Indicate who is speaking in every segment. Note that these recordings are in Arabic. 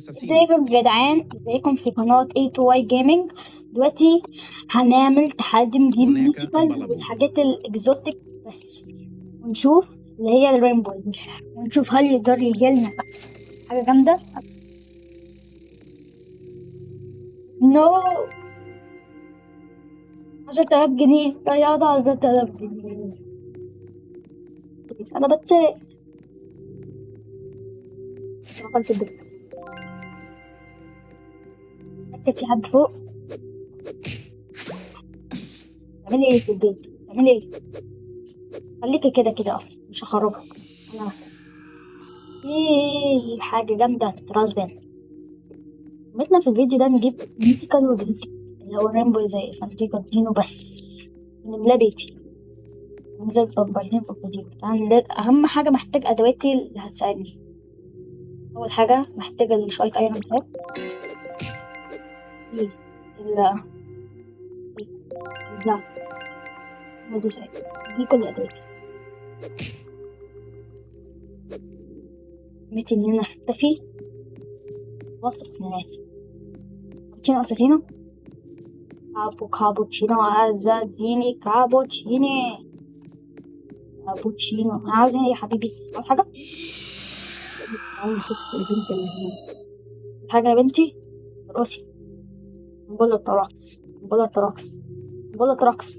Speaker 1: ازيكم يا جدعان، ازيكم في قناة A2Y Gaming. دلوقتي هنعمل تحدي نجيب ميوزيكال والحاجات الاكزوتيك بس، ونشوف اللي هي الرينبو، ونشوف هل يقدر يجيلنا حاجة جامدة. نو 10,000 جنيه ضيعت 10,000 جنيه. بس انا بتسرق. دخلت البيت، أكيد في حد فوق. تعملي ايه في البيت؟ تعملي ايه؟ خليكي كده كده، اصلا مش هخرجك انا. في حاجة جامدة راسبان. متنا في الفيديو ده نجيب ميوزيكال واكزوتيك اللي هو رينبو زي فانتيكو دينو، بس نملاه بيتي زي البمبردين كوكودينو. أهم حاجة محتاج أدواتي اللي هتساعدني. أول حاجة محتاجة شوية أيرون تاب، دي دي ده مدوسات، دي كل أدواتي. متي إن أنا أختفي وأصرف الناس. كابتشينو أساسينو، كابوتشينو عزازيني، كابوتشينو. أنا عاوز إيه يا حبيبي؟ عاوز حاجة؟ تعالي نشوف البنت اللي هناك. حاجة يا بنتي؟ رقصي. بولة رقص، بولة رقص، بولة رقص،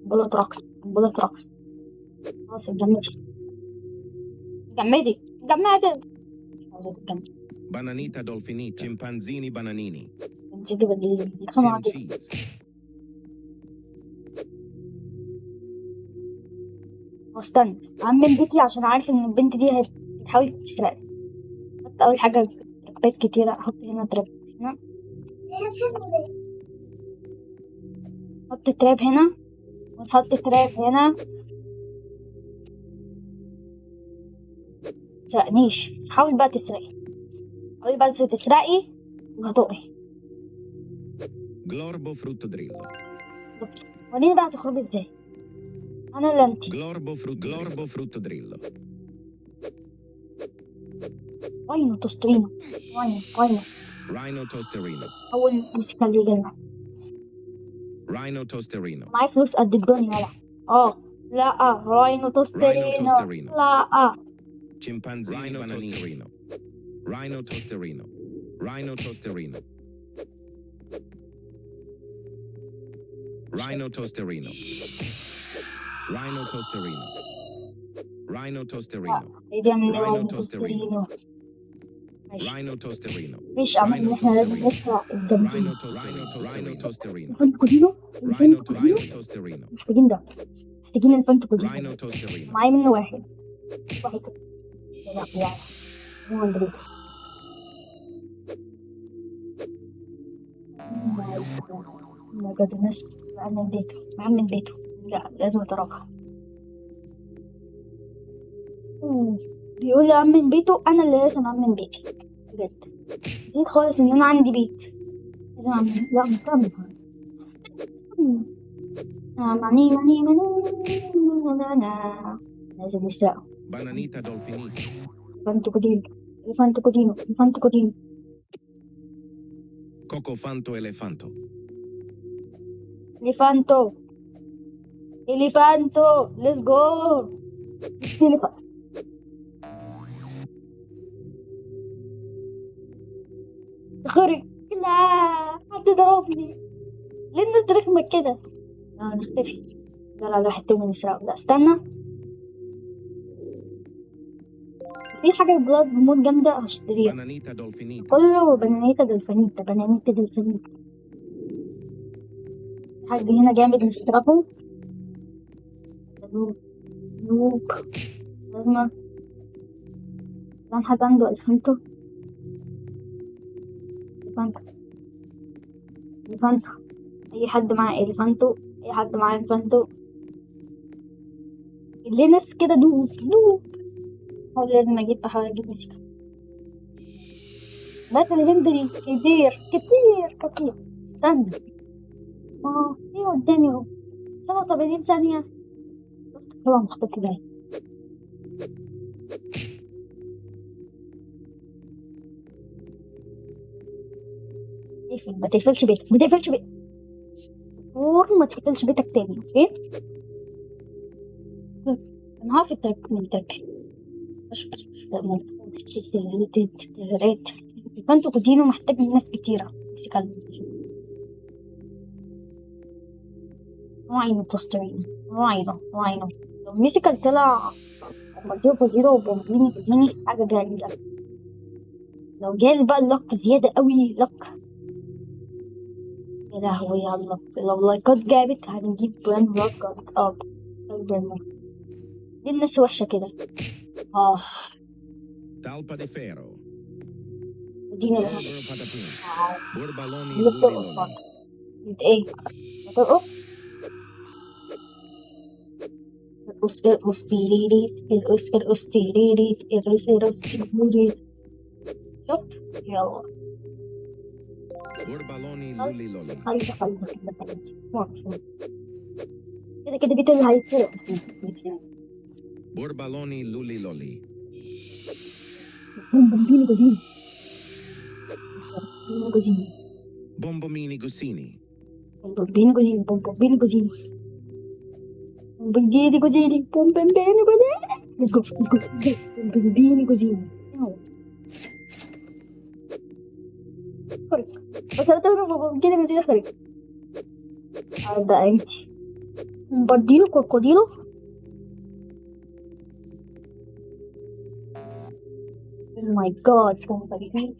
Speaker 1: بولة رقص، بولة رقص. خلاص اتجمدي، اتجمدي، اتجمدي. مش عاوزة تتجمدي.
Speaker 2: Bananita dolfinita, chimpanzini bananini,
Speaker 1: انتي دي بيتخانقوا
Speaker 2: tin
Speaker 1: على
Speaker 2: cheese,
Speaker 1: استنى أعمم بيتي عشان عارف إن البنت دي هتحاول تسرقني. حط أول حاجة ترابات كتيرة، أحط هنا تراب هنا، نحط تراب هنا، ونحط تراب هنا. متسرقنيش، حاول بقى تسرقي، حاولي بس تسرقي وهتقعي.
Speaker 2: glorbo fruttodrillo,
Speaker 1: وريني بقى هتخرجي ازاي، أنا ولا انتي؟
Speaker 2: glorbo fruttodrillo,
Speaker 1: واينو توسترينو، واينو
Speaker 2: rhino tosterino,
Speaker 1: أول مسكة اللي جالنا.
Speaker 2: rhino tosterino,
Speaker 1: معايا فلوس قد الدنيا ولا؟ لا، راينو
Speaker 2: rhino
Speaker 1: توسترينو،
Speaker 2: tosterino,
Speaker 1: لا.
Speaker 2: chimpanzini bananini, rhino tosterino, rhino tosterino, rhino tosterino, rhino tosterino, rhino tosterino,
Speaker 1: دي من
Speaker 2: Rhino
Speaker 1: راينو
Speaker 2: Tosterino.
Speaker 1: توسترينو. ماشي،
Speaker 2: rhino tosterino,
Speaker 1: مفيش أمل إن احنا لازم نسرق الجامدين.
Speaker 2: rhino tosterino,
Speaker 1: الفانتو كودينو، الفانتو كودينو،
Speaker 2: rhino tosterino,
Speaker 1: محتاجين ده، محتاجين الفانتو كودينو.
Speaker 2: rhino tosterino.
Speaker 1: معايا منه واحد. لا يعني هو عند بيته. بجد الناس معايا من بيته، معايا من بيته. لا لازم أتراجع. بيقول لي أمن بيته، أنا اللي لازم أمن بيتي. بجد نسيت خالص إن أنا عندي بيت لازم أعمل. لا مكمل. ماني لازم نسرقه.
Speaker 2: Bananita dolfinita,
Speaker 1: فانتو كودينو، الفانتو كودينو، الفانتو كودينو.
Speaker 2: cocofanto elefanto,
Speaker 1: اليفانتو، اليفانتو، ليتس جو. اليفانتو. خرج. لا، حد ضربني. ليه الناس رخمة كده؟ لا نختفي. لا الواحد تاني نسرقه. لا استنى، في حاجة بلاد موت جامدة هشتريها.
Speaker 2: bananita dolfinita,
Speaker 1: كله بنانيتا دلفانيتا، بنانيتا دلفانيتا. حاجة هنا جامد نسرقه. نوب، نوب. لازم كان حد عنده الفانتو، الفانتو، الفانتو. أي حد معاه الفانتو، أي حد معاه الفانتو. ليه ناس كده؟ دوب دوب. بحاول أجيب مسكة. بس ليجندري كتير كتير كتير. استنى، ايه قدامي اهو 87 ثانية. شفت طبعا مختفي ازاي. اقفل، ما تقفلش بيتك، ما تقفلش بيتك، ما تقفلش بيتك تاني، اوكي؟ انا هقف من التربية. فانتوا كوتينو محتاج من ناس كتيرة مسكال. راينو توسترين، راينو لو مسكال طلع مدير فوزيرو وبومبيني كوزيني حاجة جميلة. لو جالي بقى اللك زيادة قوي لك، يا لهوي على اللك. لو لايكات جابت هنجيب براند لايكات اب. دي الناس وحشة كده.
Speaker 2: Talpa di ferro.
Speaker 1: اديني اللي
Speaker 2: Borbero patatini. Borbaloni
Speaker 1: اللي
Speaker 2: luli
Speaker 1: بترقص
Speaker 2: loli.
Speaker 1: برضه. انت ايه؟ بترقص؟ ارقص تيريريت، ارقص تيريريت، ارقص تيريريت. شفت؟ يلا.
Speaker 2: Borbaloni luli loli.
Speaker 1: خلي كده بيتو اللي هيتسرق اصلا.
Speaker 2: Borbaloni luli loli.
Speaker 1: بومبيني كوزيني. بومبيني كوزيني.
Speaker 2: Bombomini gussini.
Speaker 1: بومبيني كوزيني. بومبيني كوزيني. بومبيني كوزيني. بومبيني كوزيني. Let's go. بومبيني كوزيني. خرج. بس انا تعرف بومبيني كوزيني خرج. ده انتي. بردينو كروكوديلو. Oh my god. بومبيني.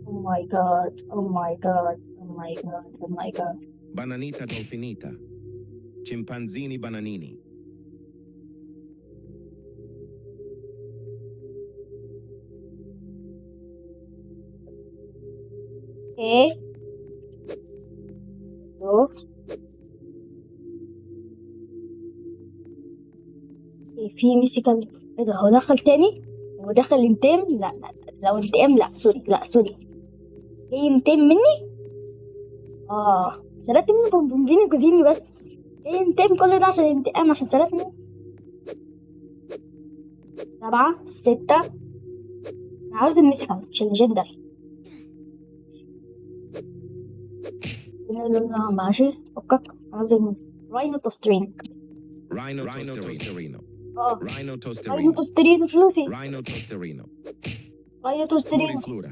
Speaker 1: Oh my god. Oh my god. Oh my god. Oh my god.
Speaker 2: Bananita dolfinita. Chimpanzini bananini.
Speaker 1: ايه؟ أوه. إيه في ميسيكال؟ ايه ده؟ هو دخل تاني؟ هو دخل انتقام؟ لا لو انتقام لا سوري. ايه ينتقم مني؟ سرقت منه بومبيني كوزيني بس. ايه ينتقم كل ده عشان انتقام عشان سرقني؟ 7 6. انا عاوز الميسيكال مش الليجندري. ماشي فكك. عاوز راينو توسترين.
Speaker 2: Rhino tosterino. Rhino
Speaker 1: راينو
Speaker 2: tosterino.
Speaker 1: توسترين فلوسي.
Speaker 2: Rhino tosterino.
Speaker 1: راينو توسترين.
Speaker 2: Floriflora.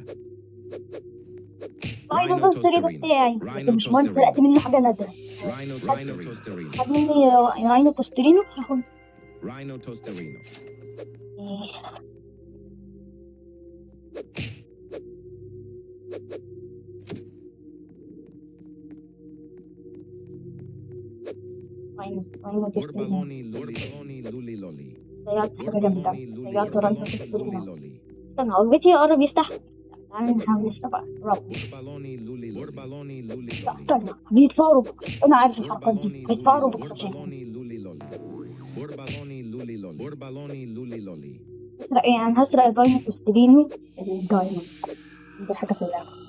Speaker 1: راينو
Speaker 2: Rhino
Speaker 1: توسترين
Speaker 2: tosterino.
Speaker 1: بتاعي.
Speaker 2: Rhino
Speaker 1: لكن مش مهم سرقت
Speaker 2: tosterino.
Speaker 1: منه حاجة نادرة.
Speaker 2: Rhino tosterino.
Speaker 1: خد مني راينو توسترينو هاخد.
Speaker 2: Rhino tosterino.
Speaker 1: إيه. راينو توسترينو.
Speaker 2: Borbaloni luli loli.
Speaker 1: ضيعت حاجة جامدة. ضيعت راينو
Speaker 2: Borbaloni
Speaker 1: توسترينو.
Speaker 2: luli loli.
Speaker 1: استنى هو البيت قرب يفتح. تعالى نحاول نفتح بقى.
Speaker 2: Borbaloni luli loli. Borbaloni luli
Speaker 1: لا
Speaker 2: loli.
Speaker 1: استنى بيدفعوا روبوكس. انا عارف الحركات دي بيدفعوا روبوكس عشان
Speaker 2: Borbaloni luli loli. Borbaloni luli loli. Borbaloni luli loli.
Speaker 1: اسرق ايه. انا هسرق الراينو توسترينو الدايموند. دي حاجة في اللعبة.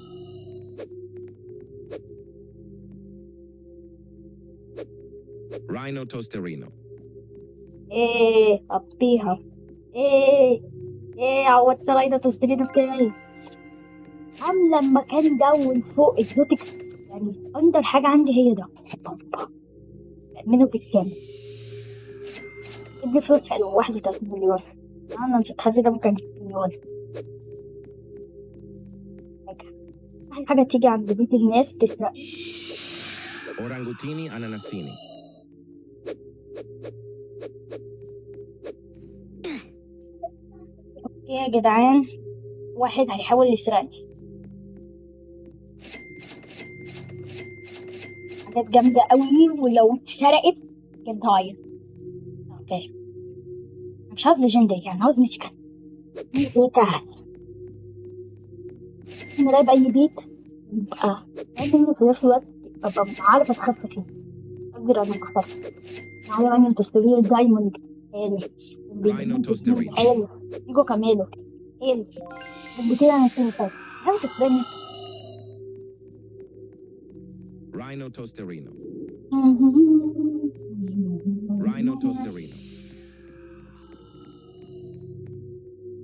Speaker 2: Rhino tosterino.
Speaker 1: ايه ابيها. ايه عودت راينو توسترينو بتاعي. عاملة المكان ده وفوق اكزوتكس. يعني اندر حاجة عندي هي ده. منه بالكامل. ادي فلوس حلوة 31 مليون. انا مش التحدي ده ممكن مليون. حاجة تيجي عند بيت الناس تسرق.
Speaker 2: Orangutini ananasini.
Speaker 1: اوكي يا جدعان. واحد هيحاول يسرقني. حاجات جامدة قوي ولو اتسرقت كانت هاير. اوكي. أنا مش عاوز ليجندري يعني عاوز ميسيكال. انا رايب اي بيت يبقى عندي في نفس الوقت ابقى عارفة اتخفى فيه. اقدر انا اختفي. معايا راينو توسترين دايموند. حلو.
Speaker 2: Rhino tosterino.
Speaker 1: حلو. ايجو كاميلو. حلو. بكده انا سيبه فات. حاول تسرقني.
Speaker 2: Rhino tosterino. Rhino tosterino.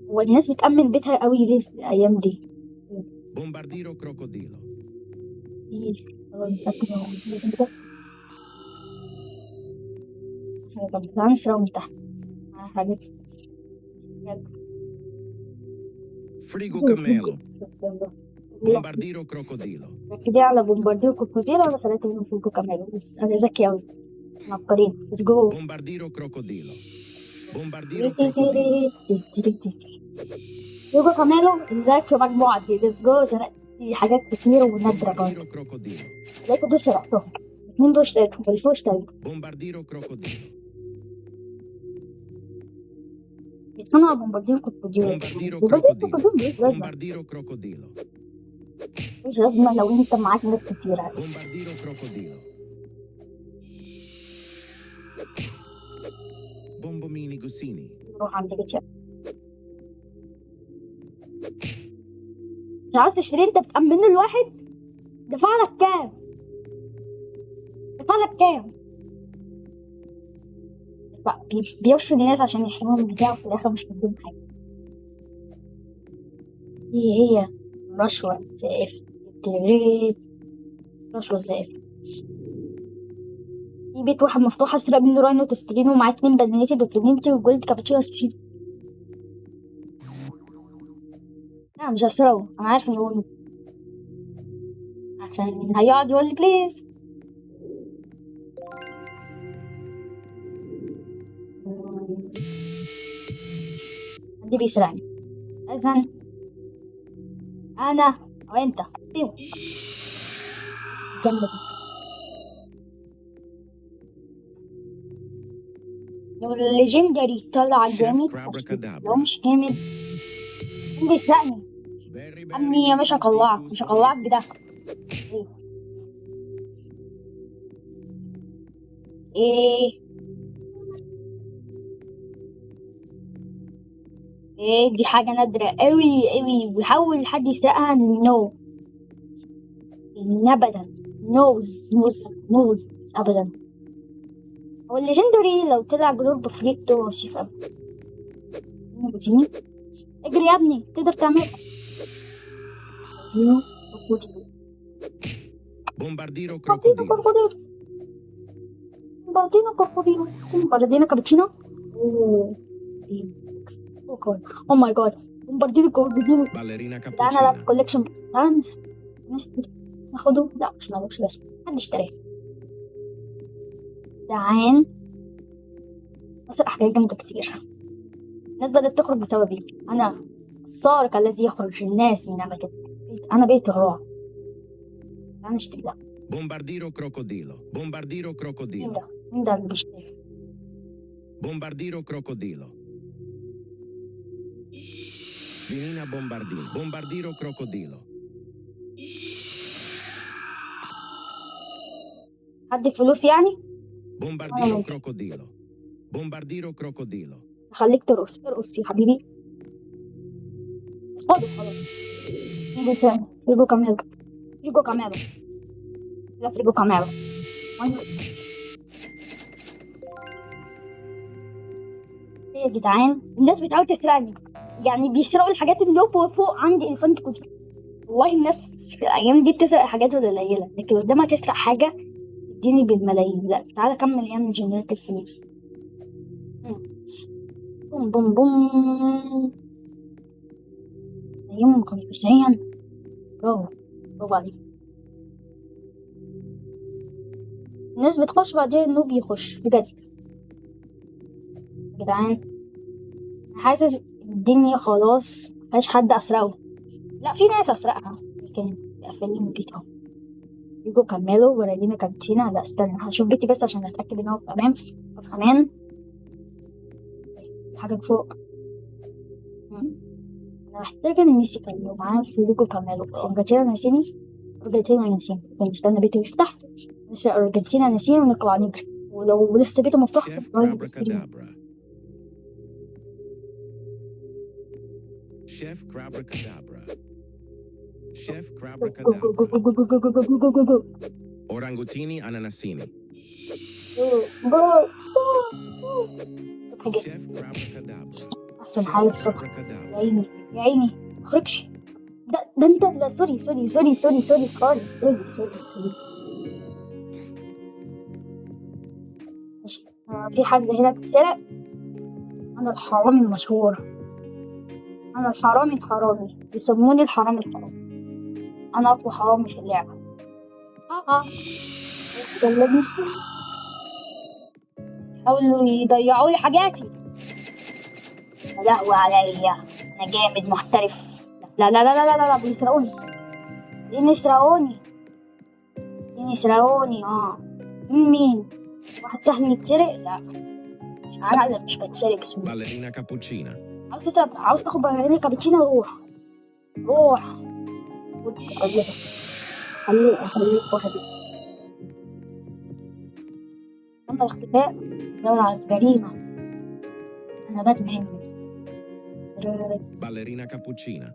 Speaker 1: والناس بتأمن بيتها قوي ليه الأيام دي؟
Speaker 2: Bombardiro crocodilo.
Speaker 1: هنسرق من تحت حاجات.
Speaker 2: Frigo camelo. Bombardiro crocodilo.
Speaker 1: ركزي على بومباردير كروكوديل ولا سلات من فوق كمان، بس انا ذكي اوي. عبقريين. ليتس جو.
Speaker 2: Bombardiro crocodilo. Bombardiro crocodilo.
Speaker 1: يوجو كاميلو ازيك في مجموعة دي. ليتس جو. سرقت حاجات كتير ونادرة برضه.
Speaker 2: Bombardiro crocodilo.
Speaker 1: لقيت دول سرقتهم. الاتنين دول اشتريتهم بالفوق اشتريتهم.
Speaker 2: Bombardiro crocodilo.
Speaker 1: بيتخانقوا على بومباردير كروكوديل.
Speaker 2: Bombardiro
Speaker 1: بومباردير
Speaker 2: crocodilo.
Speaker 1: كروكوديل مش لازمة.
Speaker 2: Bombardiro crocodilo.
Speaker 1: مش لازمة لو انت معاك ناس كتير عادي.
Speaker 2: Bombardiro crocodilo. Bombomini gussini.
Speaker 1: نروح عند بيتشا. مش عاوز تشتري انت بتأمن الواحد؟ دفع لك كام؟ دفع لك كام؟ بيوشوا الناس عشان يحموهم بتاعه في الآخر مش مديهم حاجة. هي رشوة زائفة. رشوة زائفة. في بيت واحد مفتوح أسرق منه راينو تسترين ومعاه 2 بنانيتي دوكيومنتي وجولد كابتشينو أساسين. لا مش هسرقه، أنا عارف إنه هو عشان هيقعد يقول لي بليز. حد بيسرقني إذن أنا وأنت فيهم. جنبك لو الليجندري طلع جامد لو مش جامد مين بيسرقني؟ أمي مش هقلعك مش هقلعك بده. ايه دي حاجة نادرة قوي قوي ويحاول حد يسرقها. نو ابدا. نوز ابدا. هو الليجندري لو طلع جلور بفريتو شيف اب بتيني. اجري يا ابني تقدر تعملها.
Speaker 2: Bombardiro crocodilo.
Speaker 1: بومباردينو كابتشينو. او ماي جاد. بومباردينو كابتشينو.
Speaker 2: Ballerina
Speaker 1: ده انا لا في
Speaker 2: cappuccina.
Speaker 1: كوليكشن. نشتري ناخده. لا مش مالوش لازمة حد اشتريه. تعال أسرق حاجات جامدة كتير. الناس بدأت تخرج بسببي. أنا السارق الذي يخرج الناس من أماكن. أنا بيت الرعب. تعال نشتري ده.
Speaker 2: Bombardiro crocodilo. Bombardiro
Speaker 1: مين
Speaker 2: crocodilo.
Speaker 1: ده؟ مين ده اللي بيشتري؟
Speaker 2: Bombardiro crocodilo. Vinina bombardino. Bombardiro crocodilo.
Speaker 1: حد فلوس يعني؟
Speaker 2: Bombardiro crocodilo. Bombardiro crocodilo.
Speaker 1: خليك ارقص يا حبيبي. خده خلاص. مين بيسرقني؟ فريجو كاميرو. لا فريجو كاميرو. ايه يا جدعان؟ الناس بتحاول تسرقني. يعني بيسرقوا الحاجات اللي فوق عندي الفانت كنت. والله الناس في الأيام دي بتسرق حاجات قليلة لكن قدامها تسرق حاجة تديني بالملايين. لا تعالى كمل اعمل جنريت الفلوس. بوم بوم بوم. أيام 95. برافو عليك. الناس بتخش بعدين النوب يخش بجد. يا جدعان حاسس الدنيا خلاص مفيهاش حد أسرقه. لا في ناس أسرقها لكن قافلين بيتهم. يجوا كملوا ورينا كانتينا. لا استنى هشوف بيتي بس عشان أتأكد إن هو تمام. كمان حاجة فوق. أنا محتاجة الميسي كان معايا في ليجو كاميلو. أرجنتينا ناسيني. نستنى بيته يفتح. لسه أرجنتينا ناسيني ونطلع نجري. ولو لسه بيته مفتوح
Speaker 2: Chef
Speaker 1: رايح
Speaker 2: Crabacadabra. Chef Crabacadabra. Chef Crabacadabra. Orangutini ananasini. Chef Crabacadabra.
Speaker 1: أحسن حاجة الصبح. يا عيني مخرجش. ده انت، لا سوري سوري سوري سوري سوري خالص، سوري سوري سوري. ماشي. في حاجة هنا بتتسرق. أنا الحرامي المشهور، أنا الحرامي الحرامي، بيسموني الحرامي الحرامي. أنا أقوى حرامي في اللعبة. كلمني، حاولوا يضيعوا لي حاجاتي. يا لهوي عليا، أنا جامد محترف. لا لا لا لا لا لا، بيسرقوني، يسرقوني، يسرقوني. مين؟ واحد صاحبي يتسرق؟ لا، أنا اللي مش بتسرق بسهولة.
Speaker 2: Ballerina cappuccina.
Speaker 1: عاوز تسرق، عاوز تاخد باليرينا كابتشينو؟ روح روح. خليك واحد. أما الاختفاء دور على الجريمة. أنا باتمان.
Speaker 2: Ballerina cappuccina.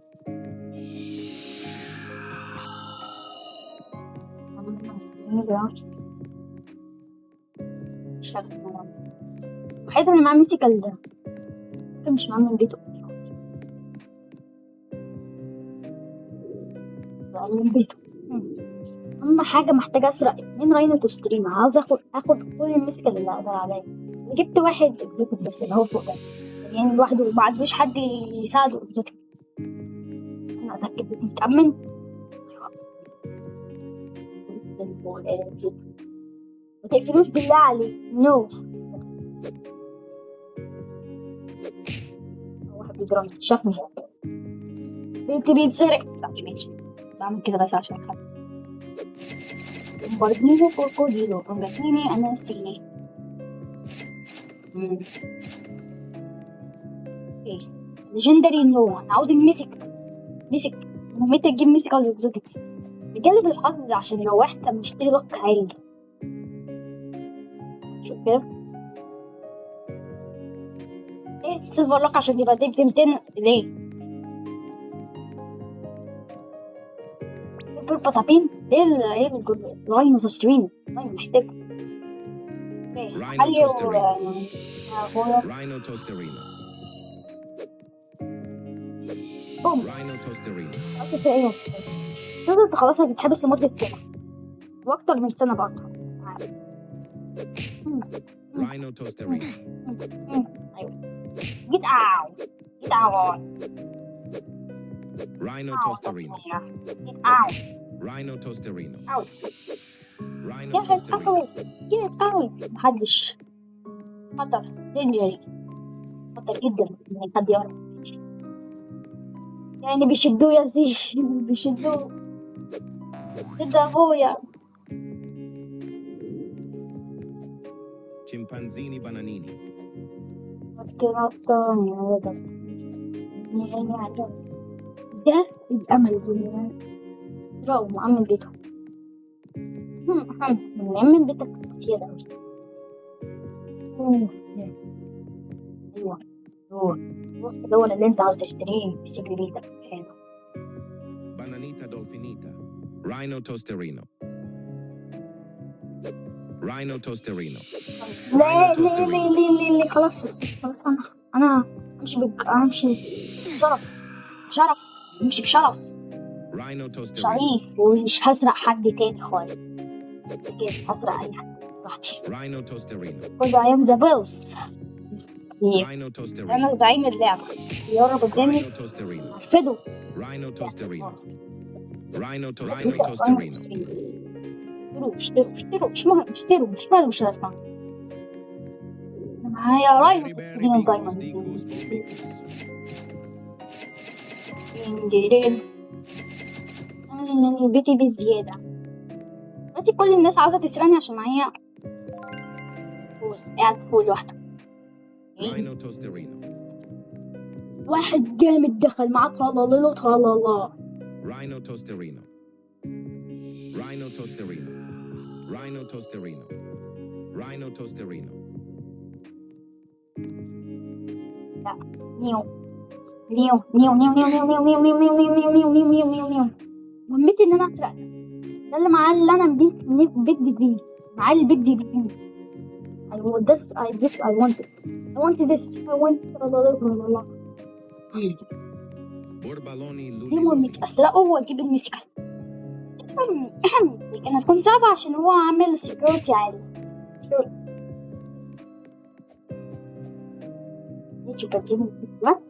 Speaker 1: الوحيد اللي معاه ميسيكال ده ممكن مش معاه من بيته. من بيته. أهم حاجة محتاجة أسرق 2 راينو توسترين. عاوز آخد كل الميسيكال اللي أقدر عليه. جبت واحد إكزيكوت بس اللي هو فوق ده، يعني لوحده ما عندوش حد يساعده إكزيكوت. أنا أتأكد إني متأمن. ما تقفلوش بالله عليك. نو. واحد بيضربني، شافني. بيتي بيتسرق. لا مش بيتسرق، بعمل كده بس عشان حد. بومباردينو كروكوديلو رونجاتيني أنا سيني. ايه ليجندري نو. أنا عاوز الميسك. مهمتي تجيب ميسك على الإكزوتكس. نجلب الحظ عشان لو واحد كان مشتري لك عالي. شوف كده. ايه سيلفر لك عشان يبقى دي 200 ليه؟ بطاطين. ايه الراينو توسترين راينو محتاج. ايه
Speaker 2: Rhino
Speaker 1: حلي
Speaker 2: Tosterino.
Speaker 1: اخويا.
Speaker 2: Rhino Tosterino.
Speaker 1: بوم.
Speaker 2: Rhino Tosterino.
Speaker 1: بس ايه يا استاذ؟ استاذ انت خلاص هتتحبس لمدة سنة واكتر من سنة برضه.
Speaker 2: Rhino Tosterino.
Speaker 1: ايوه. جيت اوت.
Speaker 2: Rhino Tosterino.
Speaker 1: جيت اوت.
Speaker 2: Rhino Tosterino.
Speaker 1: اوت.
Speaker 2: Rhino
Speaker 1: جيت
Speaker 2: Tosterino.
Speaker 1: اوت. جيت اوت. محدش. خطر. دينجري. خطر جدا ان حد يقرب. يعني بيشدوه يا زيف. بيشدوه. شد ابويا.
Speaker 2: Chimpanzini Bananini.
Speaker 1: نطني يا ولد. ده الامل بالله. راو مؤمن بيته. مؤمن بيتك كتير اوي. ايوه. روح الدول اللي انت عاوز تشتريه بسجل بيتك. حلو.
Speaker 2: Bananita Dolfinita. Rhino Tosterino. Rhino Tosterino.
Speaker 1: ليه خلاص يا استاذ، خلاص. انا امشي شرف. امشي بشرف.
Speaker 2: Rhino Tosterino.
Speaker 1: شريف، ومش هسرق حد تاني خالص. كده هسرق اي حد براحتي.
Speaker 2: Rhino Tosterino.
Speaker 1: because I am the boss.
Speaker 2: Rhino Tosterino.
Speaker 1: انا زعيم اللعبة. يقرب قدامي
Speaker 2: Rhino Tosterino.
Speaker 1: ارفده.
Speaker 2: Rhino Tosterino. Rhino
Speaker 1: يسرق
Speaker 2: Tosterino.
Speaker 1: اشتروا مش لازم. معايا راينو توسترينو دايموند. من بيتي بالزيادة. دلوقتي كل الناس عاوزة تسرقني عشان معايا قاعد فوق لوحده.
Speaker 2: Rhino Tosterino.
Speaker 1: واحد جامد دخل معاه ترالاليلو ترالالا.
Speaker 2: Rhino Tosterino. Rhino Tosterino. Rhino Tosterino. Rhino Tosterino.
Speaker 1: نيو مهمتي ان انا اسرق ده اللي معاه، اللي انا بدي بيه معاه البيت دي. I want this. I want it. I want this. I want
Speaker 2: Borbaloni
Speaker 1: دي
Speaker 2: luli
Speaker 1: مهمتي،
Speaker 2: loli.
Speaker 1: اسرقه واجيب الميسكة. كانت هتكون صعبة عشان هو عامل سكيورتي عالي. دي بتديني وات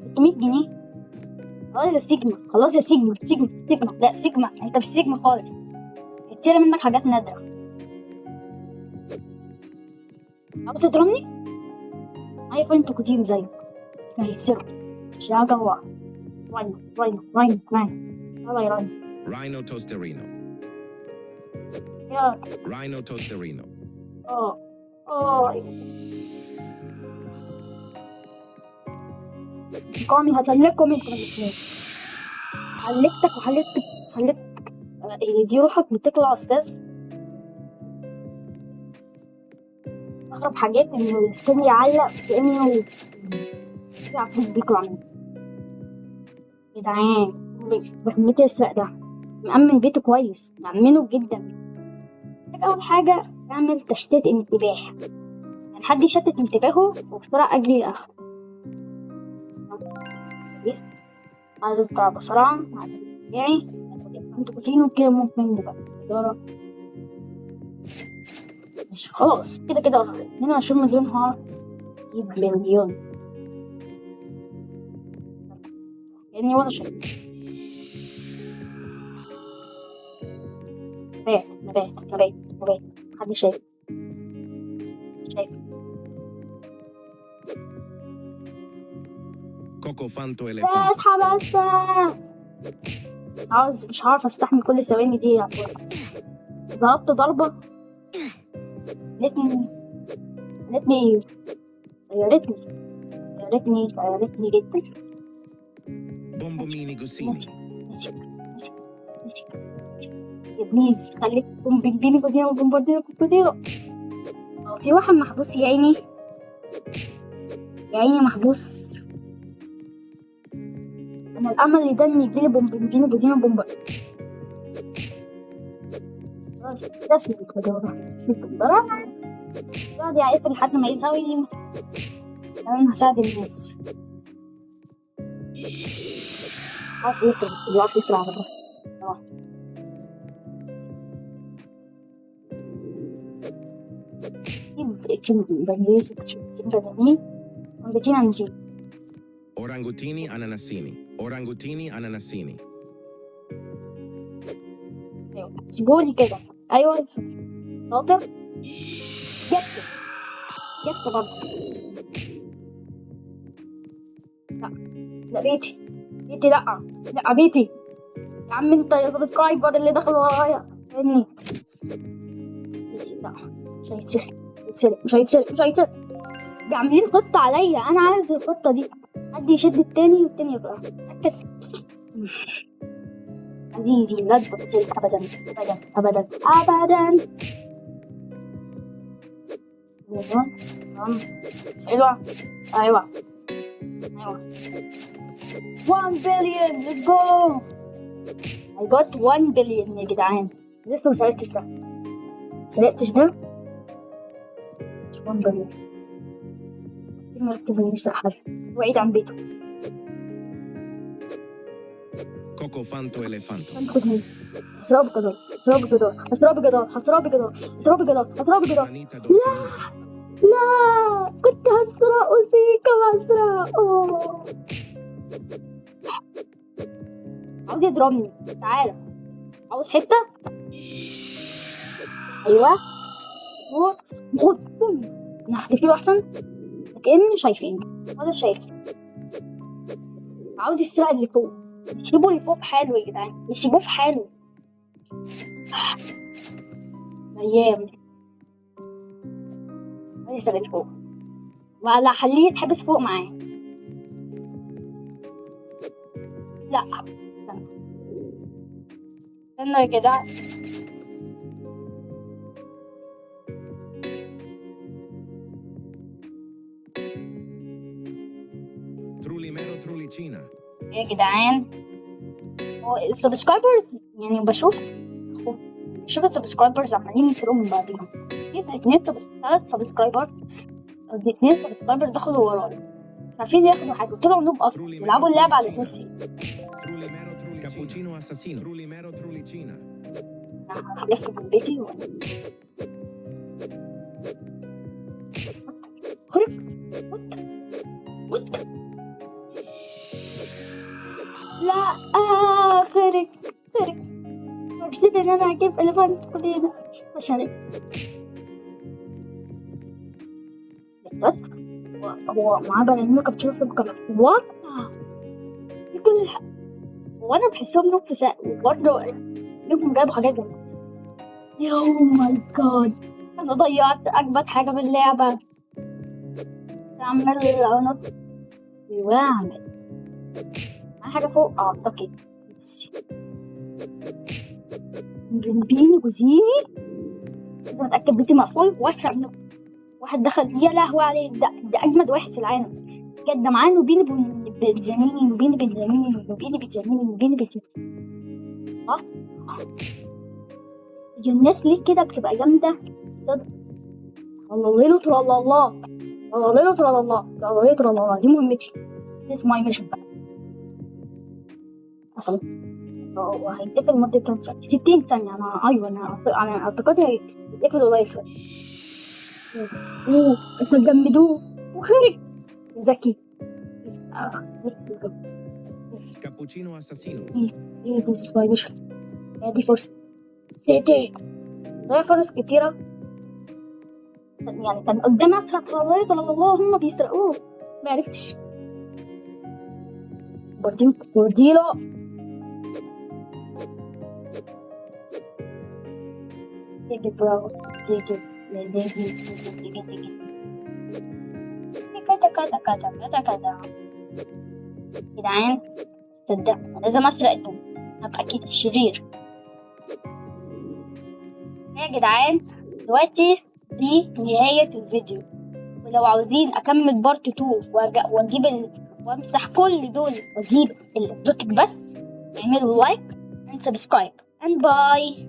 Speaker 1: 600 جنيه. خلاص يا سيجما، خلاص يا سيجما، سيجما لا سيجما، انت مش سيجما خالص، هيتسرق منك حاجات نادرة. عاوز تضربني؟ هيكون انتوا كتير زيك هيتسرق. شجع هو راينو راينو راينو راينو. يلا يا راينو.
Speaker 2: Rhino Tosterino.
Speaker 1: يلا.
Speaker 2: Rhino Tosterino.
Speaker 1: اه اه قومي هسلككم انتوا الاثنين. حلتك وحلتك حلت. دي روحك بتطلع استاذ. اغرب حاجات ان السكين يعلق كانه في عفريت بيطلع منه. يا جدعان بهمتي السرق ده مأمن بيته كويس، مأمنه جدا. اول حاجه اعمل تشتيت انتباه، يعني حد يشتت انتباهه وبسرعه اجري لاخره. كويس. عايز اطلع بسرعه يعني انتوا كوتين كده ممكن نبقى إدارة. ماشي خلاص كده كده 22 مليون هعرف اجيب مليون يعني ولا شيء. نبات محدش شايف.
Speaker 2: Coco Fanto
Speaker 1: لا
Speaker 2: Elefanto.
Speaker 1: اتحبست. مش هعرف استحمل كل الثواني دي. ضربت ضربة خلتني غيرتني جدا.
Speaker 2: Bombomini Gusini.
Speaker 1: مسك يا بليز خليك بومبيني كوتيرو بومبارديرو كوتيرو. في واحد محبوس يا عيني محبوس. انا الامل ده ان يجيلي بومبيني كوتيرو بومبا. خلاص استسلم يقعد يعرف لحد ما يساوي لي. انا هساعد الناس. يقف يسرع بالراحة. بنزين
Speaker 2: Orangutini Ananasini. Orangutini Ananasini.
Speaker 1: سيبولي كده. ايوه شاطر. جبت برضه. لا بيتي لا بيتي يا عم انت يا سبسكرايبر اللي دخل ورايا اني بيتي. لا مش هيتسرق. عاملين خطة عليا، انا عايز الخطة دي. حد يشد التاني والتاني يقرأ. عزيزي لا تبطل ابدا. حلوة. ايوه 1 billion let's go. I got 1 billion يا جدعان. لسه مسرقتش ده مش 1 billion. مركز اني يسرق حد وعيد عن بيته.
Speaker 2: Coco Fanto Elefanto.
Speaker 1: اسراب جدار.
Speaker 2: Anita Dolfinini.
Speaker 1: لا كنت هسرقه سيكا وهسرقه. عاوز يضربني. تعالى عاوز حتة. ايوه خد بوم. نختفيه احسن كأني شايفين ولا شايف. عاوز يسرق اللي فوق. يسيبوه لفوق بحاله يا جدعان، يسيبوه في حاله. ايام يسرق اللي فوق ولا خليه يتحبس فوق معاه. لا استنى يا جدعان.
Speaker 2: Trulimero Trulicina.
Speaker 1: يا جدعان هو السبسكرايبرز يعني بشوف السبسكرايبرز عمالين يسرقوا من بعضهم. في 3 سبسكرايبر قصدي 2 سبسكرايبر دخلوا ورايا عارفين ياخدوا حاجة طلعوا نوب أصلا يلعبوا اللعبة على أساس إيه؟
Speaker 2: Trulli mero trulli cappuccino assassino. Trulli mero trullicina.
Speaker 1: هلف من بيتي خرج وات لا خرج نسيت إن أنا أجيب إليفانت كلنا عشان هو معاه بني كابتشينو في الكاميرا وات في كل وانا بحسهم نوب في ساق وبرضه ليهم جابوا حاجات زي يو ماي جاد انا ضيعت اجمد حاجه في اللعبه اعمل انط واعمل حاجه فوق اعتقد بيني وزيني لازم اتاكد بيتي مقفول واسرع منه واحد دخل يا لهوي عليه ده اجمد واحد في العالم بجد ده معاه نوبيني بنزاميني الناس ليه كده بتبقى جامدة صدق الله ليلو ترى الله ليلو ترى الله دي مهمتي This my mission بقى خلاص هيتقفل مدة كام ثانية 60 ثانية أنا أعتقد هيتقفل قريب شوية جمدوه وخرج ذكي
Speaker 2: Cappuccino assassino.
Speaker 1: This is my mission دي فرصة سيتي ضيع فرص كتيرة يعني كان قدامي أسرع ترى الله هم بيسرقوه ما عرفتش برديلو تيجي براو تيجي كذا جدعان صدق لازم أسرق الدم هبقى أكيد الشرير يا جدعان دلوقتي دي نهاية الفيديو ولو عاوزين أكمل بارت 2 وأجيب وأمسح كل دول وأجيب الإكزوتيك بس اعملوا لايك and subscribe and bye